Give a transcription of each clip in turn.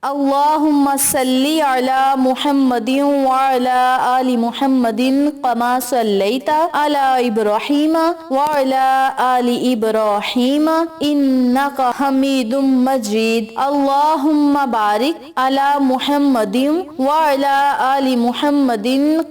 اللہم صلی علی محمد وعلی آل محمد کما صلیت علی ابراہیم وعلی آل ابراہیم انک حمید مجید اللہم بارک علی محمد وعلی آل محمد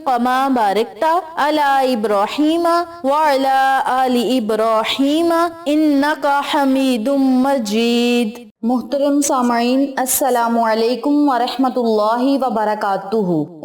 کما بارکت علی ابراہیم وعلی آل ابراہیم انک حمید مجید۔ محترم سامعین، السلام علیکم ورحمۃ اللہ وبرکاتہ۔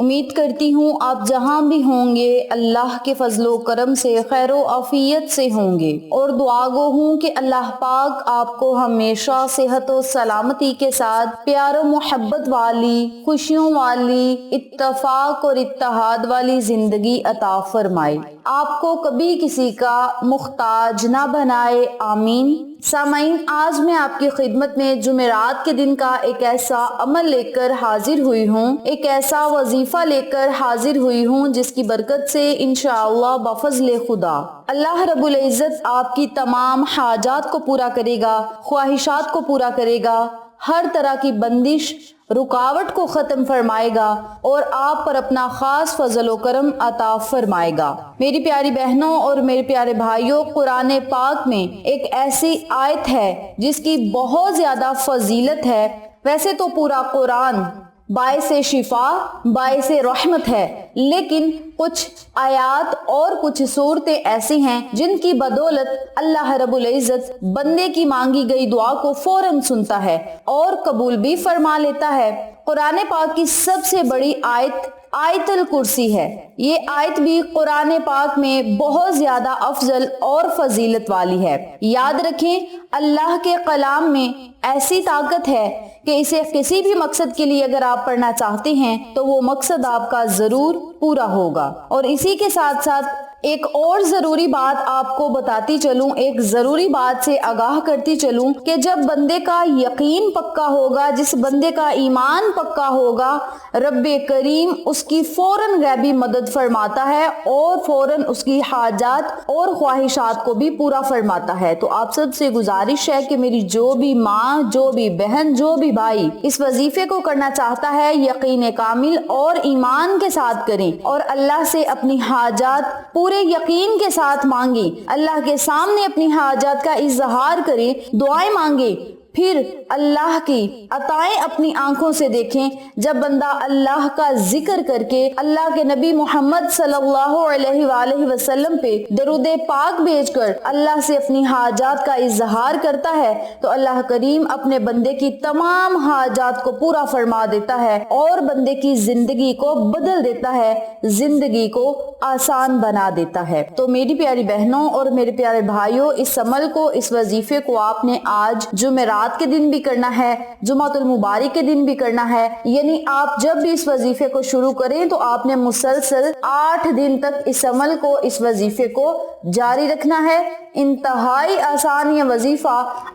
امید کرتی ہوں آپ جہاں بھی ہوں گے اللہ کے فضل و کرم سے خیر و عافیت سے ہوں گے، اور دعا گو ہوں کہ اللہ پاک آپ کو ہمیشہ صحت و سلامتی کے ساتھ پیار و محبت والی، خوشیوں والی، اتفاق اور اتحاد والی زندگی عطا فرمائے، آپ کو کبھی کسی کا محتاج نہ بنائے، آمین۔ سامعین، آج میں آپ کی خدمت میں جمعرات کے دن کا ایک ایسا عمل لے کر حاضر ہوئی ہوں، ایک ایسا وظیفہ لے کر حاضر ہوئی ہوں جس کی برکت سے انشاءاللہ بفضل خدا اللہ رب العزت آپ کی تمام حاجات کو پورا کرے گا، خواہشات کو پورا کرے گا، ہر طرح کی بندش رکاوٹ کو ختم فرمائے گا اور آپ پر اپنا خاص فضل و کرم عطا فرمائے گا۔ میری پیاری بہنوں اور میرے پیارے بھائیوں، قرآن پاک میں ایک ایسی آیت ہے جس کی بہت زیادہ فضیلت ہے۔ ویسے تو پورا قرآن باعث شفا، باعث رحمت ہے، لیکن کچھ آیات اور کچھ صورتیں ایسی ہیں جن کی بدولت اللہ رب العزت بندے کی مانگی گئی دعا کو فوراً سنتا ہے اور قبول بھی فرما لیتا ہے۔ قرآن پاک کی سب سے بڑی آیت آیت الکرسی ہے۔ یہ آیت بھی قرآن پاک میں بہت زیادہ افضل اور فضیلت والی ہے۔ یاد رکھیں، اللہ کے کلام میں ایسی طاقت ہے کہ اسے کسی بھی مقصد کے لیے اگر آپ پڑھنا چاہتے ہیں تو وہ مقصد آپ کا ضرور پورا ہوگا۔ اور اسی کے ساتھ ساتھ ایک اور ضروری بات آپ کو بتاتی چلوں، ایک ضروری بات سے آگاہ کرتی چلوں کہ جب بندے کا یقین پکا ہوگا، جس بندے کا ایمان پکا ہوگا، رب کریم اس کی فوراً غیبی مدد فرماتا ہے اور فوراً اس کی حاجات اور خواہشات کو بھی پورا فرماتا ہے۔ تو آپ سب سے گزارش ہے کہ میری جو بھی ماں، جو بھی بہن، جو بھی بھائی اس وظیفے کو کرنا چاہتا ہے، یقین کامل اور ایمان کے ساتھ کریں اور اللہ سے اپنی حاجات پورے یقین کے ساتھ مانگیں، اللہ کے سامنے اپنی حاجات کا اظہار کریں، دعائیں مانگیں، پھر اللہ کی عطائیں اپنی آنکھوں سے دیکھیں۔ جب بندہ اللہ کا ذکر کر کے اللہ کے نبی محمد صلی اللہ علیہ وآلہ وسلم پہ درود پاک بھیج کر اللہ سے اپنی حاجات کا اظہار کرتا ہے تو اللہ کریم اپنے بندے کی تمام حاجات کو پورا فرما دیتا ہے اور بندے کی زندگی کو بدل دیتا ہے، زندگی کو آسان بنا دیتا ہے۔ تو میری پیاری بہنوں اور میرے پیارے بھائیوں، اس عمل کو، اس وظیفے کو آپ نے آج جمعرات کے دن بھی کرنا ہے، جمعۃ المبارک کے دن بھی کرنا ہے، یعنی آپ جب بھی اس وظیفے کو شروع کریں تو آپ نے مسلسل 8 دن تک اس عمل کو، اس وظیفے کو جاری رکھنا ہے۔ انتہائی آسان یہ وظیفہ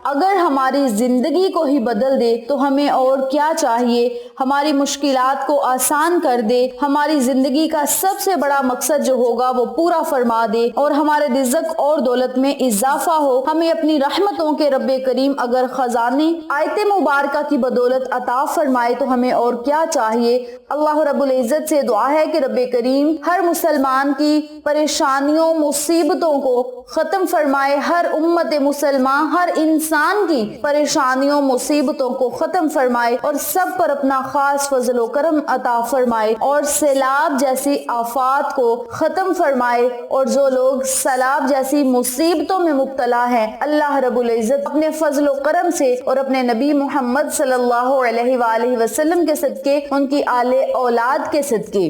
اگر ہماری زندگی کو ہی بدل دے تو ہمیں اور کیا چاہیے، ہماری مشکلات کو آسان کر دے، ہماری زندگی کا سب سے بڑا مقصد جو ہوگا وہ پورا فرما دے اور ہمارے رزق اور دولت میں اضافہ ہو، ہمیں اپنی رحمتوں کے رب کریم اگر خزانے آیت مبارکہ کی بدولت عطا فرمائے تو ہمیں اور کیا چاہیے۔ اللہ رب العزت سے دعا ہے کہ رب کریم ہر مسلمان کی پریشانیوں، مصیبتوں کو ختم فرمائے، ہر امت مسلمان، ہر انسان کی پریشانیوں، مصیبتوں کو ختم فرمائے اور سب پر اپنا خاص فضل و کرم عطا فرمائے اور سیلاب جیسی آفات کو ختم فرمائے، اور جو لوگ سیلاب جیسی مصیبتوں میں مبتلا ہیں اللہ رب العزت اپنے فضل و کرم سے اور اپنے نبی محمد صلی اللہ علیہ وآلہ وسلم کے صدقے، ان کی آل اولاد کے صدقے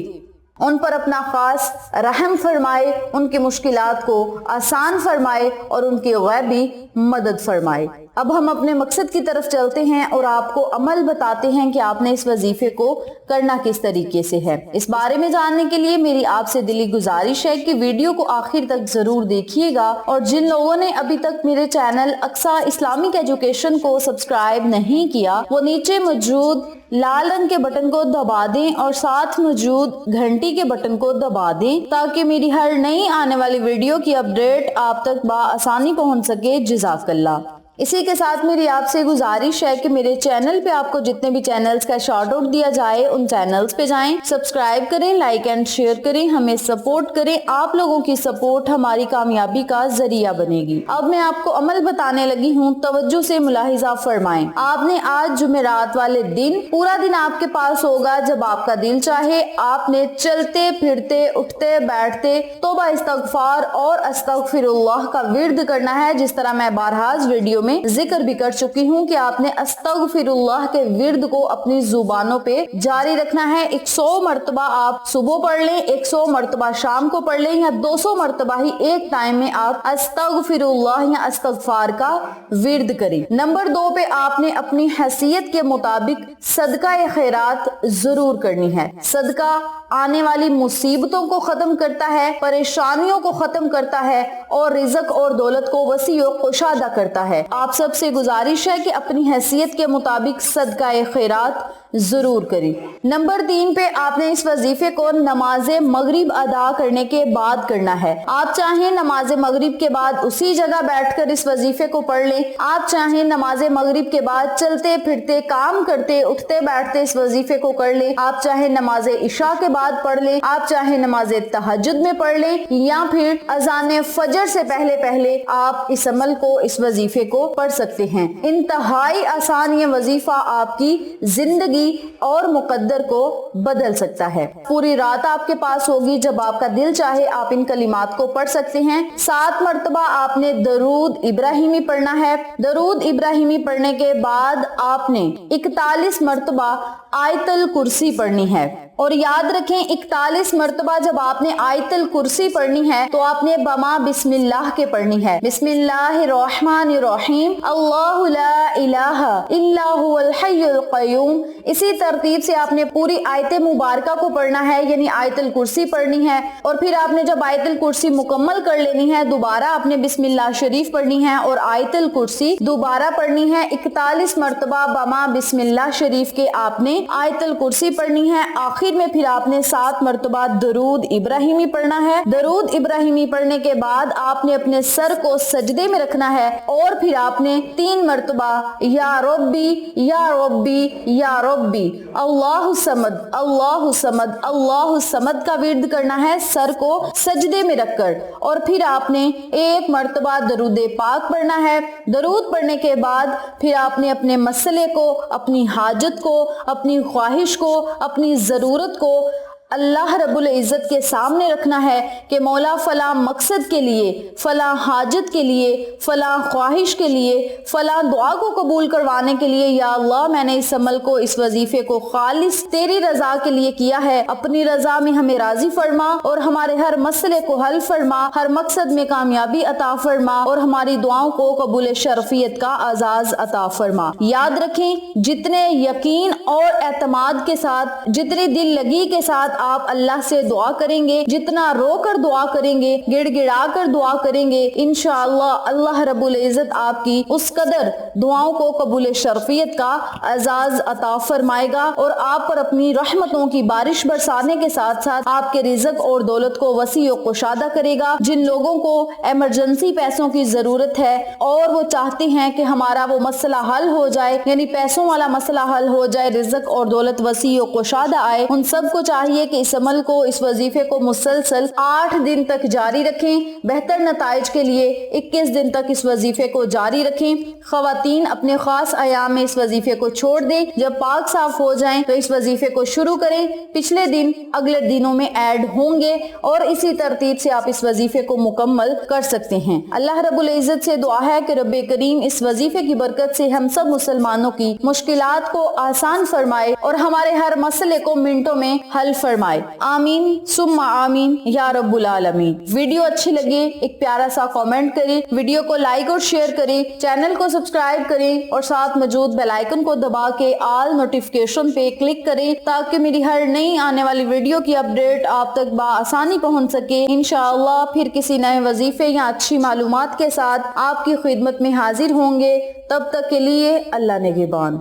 ان پر اپنا خاص رحم فرمائے، ان کی مشکلات کو آسان فرمائے اور ان کی غیبی مدد فرمائے۔ اب ہم اپنے مقصد کی طرف چلتے ہیں اور آپ کو عمل بتاتے ہیں کہ آپ نے اس وظیفے کو کرنا کس طریقے سے ہے۔ اس بارے میں جاننے کے لیے میری آپ سے دلی گزارش ہے کہ ویڈیو کو آخر تک ضرور دیکھیے گا، اور جن لوگوں نے ابھی تک میرے چینل اقصیٰ اسلامک ایجوکیشن کو سبسکرائب نہیں کیا وہ نیچے موجود لال رنگ کے بٹن کو دبا دیں اور ساتھ موجود گھنٹی کے بٹن کو دبا دیں تاکہ میری ہر نئی آنے والی ویڈیو کی اپڈیٹ آپ تک بآسانی پہنچ سکے۔ جزاک اللہ۔ اسی کے ساتھ میری آپ سے گزارش ہے کہ میرے چینل پہ آپ کو جتنے بھی چینلز کا شارٹ آؤٹ دیا جائے ان چینلز پہ جائیں، سبسکرائب کریں، لائک اینڈ شیئر کریں، ہمیں سپورٹ کریں۔ آپ لوگوں کی سپورٹ ہماری کامیابی کا ذریعہ بنے گی۔ اب میں آپ کو عمل بتانے لگی ہوں، توجہ سے ملاحظہ فرمائیں۔ آپ نے آج جمعرات والے دن پورا دن آپ کے پاس ہوگا، جب آپ کا دل چاہے آپ نے چلتے پھرتے اٹھتے بیٹھتے توبہ استغفار اور استغفر اللہ کا ورد کرنا ہے، جس طرح میں بارہا ویڈیو میں ذکر بھی کر چکی ہوں کہ آپ نے استغفر اللہ کے ورد کو اپنی زبانوں پہ جاری رکھنا ہے۔ 100 مرتبہ آپ صبح پڑھ لیں، 100 مرتبہ شام کو پڑھ لیں، یا 200 مرتبہ ہی ایک ٹائم میں آپ استغفر اللہ یا استغفار کا ورد کریں۔ نمبر 2 پہ آپ نے اپنی حیثیت کے مطابق صدقہ خیرات ضرور کرنی ہے۔ صدقہ آنے والی مصیبتوں کو ختم کرتا ہے، پریشانیوں کو ختم کرتا ہے اور رزق اور دولت کو وسیع و کشادہ کرتا ہے۔ آپ سب سے گزارش ہے کہ اپنی حیثیت کے مطابق صدقہ خیرات ضرور کریں۔ نمبر 3 پہ آپ نے اس وظیفے کو نماز مغرب ادا کرنے کے بعد کرنا ہے۔ آپ چاہیں نماز مغرب کے بعد اسی جگہ بیٹھ کر اس وظیفے کو پڑھ لیں، آپ چاہیں نماز مغرب کے بعد چلتے پھرتے کام کرتے اٹھتے بیٹھتے اس وظیفے کو کر لیں، آپ چاہیں نماز عشاء کے بعد پڑھ لیں، آپ چاہیں نماز تہجد میں پڑھ لیں، یا پھر اذان فجر سے پہلے آپ اس عمل کو اس وظیفے کو پڑھ سکتے ہیں۔ انتہائی آسان یہ وظیفہ آپ کی زندگی اور مقدر کو بدل سکتا ہے۔ پوری رات آپ کے پاس ہوگی، جب آپ کا دل چاہے آپ ان کلمات کو پڑھ سکتے ہیں۔ 7 مرتبہ آپ نے درود ابراہیمی پڑھنا ہے۔ درود ابراہیمی پڑھنے کے بعد آپ نے 41 مرتبہ آیت الکرسی پڑھنی ہے، اور یاد رکھیں 41 مرتبہ جب آپ نے آیت الکرسی پڑھنی ہے تو آپ نے بما بسم اللہ کے پڑھنی ہے۔ بسم اللہ الرحمن الرحیم، اللہ لا الہ الا هو الحی القیوم۔ اسی ترتیب سے آپ نے پوری آیت مبارکہ کو پڑھنا ہے، یعنی آیت الکرسی پڑھنی ہے، اور پھر آپ نے جب آیت الکرسی مکمل کر لینی ہے دوبارہ آپ نے بسم اللہ شریف پڑھنی ہے اور آیت الکرسی دوبارہ پڑھنی ہے۔ 41 مرتبہ بما بسم اللہ شریف کے آپ نے آیت الکرسی پڑھنی ہے۔ آخر میں پھر آپ نے 7 مرتبہ درود ابراہیمی پڑھنا ہے۔ درود ابراہیمی پڑھنے کے بعد آپ نے اپنے سر کو سجدے میں رکھنا ہے، اور پھر آپ نے 3 مرتبہ یا ربی یا ربی یا ربی اللہ صمد اللہ صمد اللہ صمد کا ورد کرنا ہے، سر کو سجدے میں رکھ کر، اور پھر آپ نے 1 مرتبہ درود پاک پڑھنا ہے۔ درود پڑھنے کے بعد پھر آپ نے اپنے مسئلے کو، اپنی حاجت کو، اپنی خواہش کو، اپنی ضرورت کو اللہ رب العزت کے سامنے رکھنا ہے کہ مولا فلاں مقصد کے لیے، فلاں حاجت کے لیے، فلاں خواہش کے لیے، فلاں دعا کو قبول کروانے کے لیے، یا اللہ میں نے اس عمل کو، اس وظیفے کو خالص تیری رضا کے لیے کیا ہے، اپنی رضا میں ہمیں راضی فرما اور ہمارے ہر مسئلے کو حل فرما، ہر مقصد میں کامیابی عطا فرما اور ہماری دعاؤں کو قبول شرفیت کا اعزاز عطا فرما۔ یاد رکھیں جتنے یقین اور اعتماد کے ساتھ، جتنی دل لگی کے ساتھ آپ اللہ سے دعا کریں گے، جتنا رو کر دعا کریں گے، گڑ گڑا کر دعا کریں گے، انشاءاللہ اللہ رب العزت آپ کی اس قدر دعاؤں کو قبول شرفیت کا اعزاز عطا فرمائے گا، اور آپ پر اپنی رحمتوں کی بارش برسانے کے ساتھ ساتھ آپ کے رزق اور دولت کو وسیع و کشادہ کرے گا۔ جن لوگوں کو ایمرجنسی پیسوں کی ضرورت ہے اور وہ چاہتے ہیں کہ ہمارا وہ مسئلہ حل ہو جائے، یعنی پیسوں والا مسئلہ حل ہو جائے، رزق اور دولت وسیع و کشادہ آئے، ان سب کو چاہیے کہ اس عمل کو، اس وظیفے کو مسلسل 8 دن تک جاری رکھیں۔ بہتر نتائج کے لیے 21 دن تک اس وظیفے کو جاری رکھیں۔ خواتین اپنے خاص ایام میں اس وظیفے کو چھوڑ دیں، جب پاک صاف ہو جائیں تو اس وظیفے کو شروع کریں، پچھلے دن اگلے دنوں میں ایڈ ہوں گے، اور اسی ترتیب سے آپ اس وظیفے کو مکمل کر سکتے ہیں۔ اللہ رب العزت سے دعا ہے کہ رب کریم اس وظیفے کی برکت سے ہم سب مسلمانوں کی مشکلات کو آسان فرمائے اور ہمارے ہر مسئلے کو منٹوں میں حل فرمائے۔ آمین ثم آمین یا رب العالمین۔ ویڈیو اچھی لگے ایک پیارا سا کامنٹ کریں، ویڈیو کو لائک اور شیئر کریں، چینل کو سبسکرائب کریں، اور ساتھ موجود بیل آئیکن کو دبا کے آل نوٹیفیکیشن پہ کلک کریں تاکہ میری ہر نئی آنے والی ویڈیو کی اپڈیٹ آپ تک بآسانی پہنچ سکے۔ انشاءاللہ پھر کسی نئے وظیفے یا اچھی معلومات کے ساتھ آپ کی خدمت میں حاضر ہوں گے۔ تب تک کے لیے اللہ نگہبان۔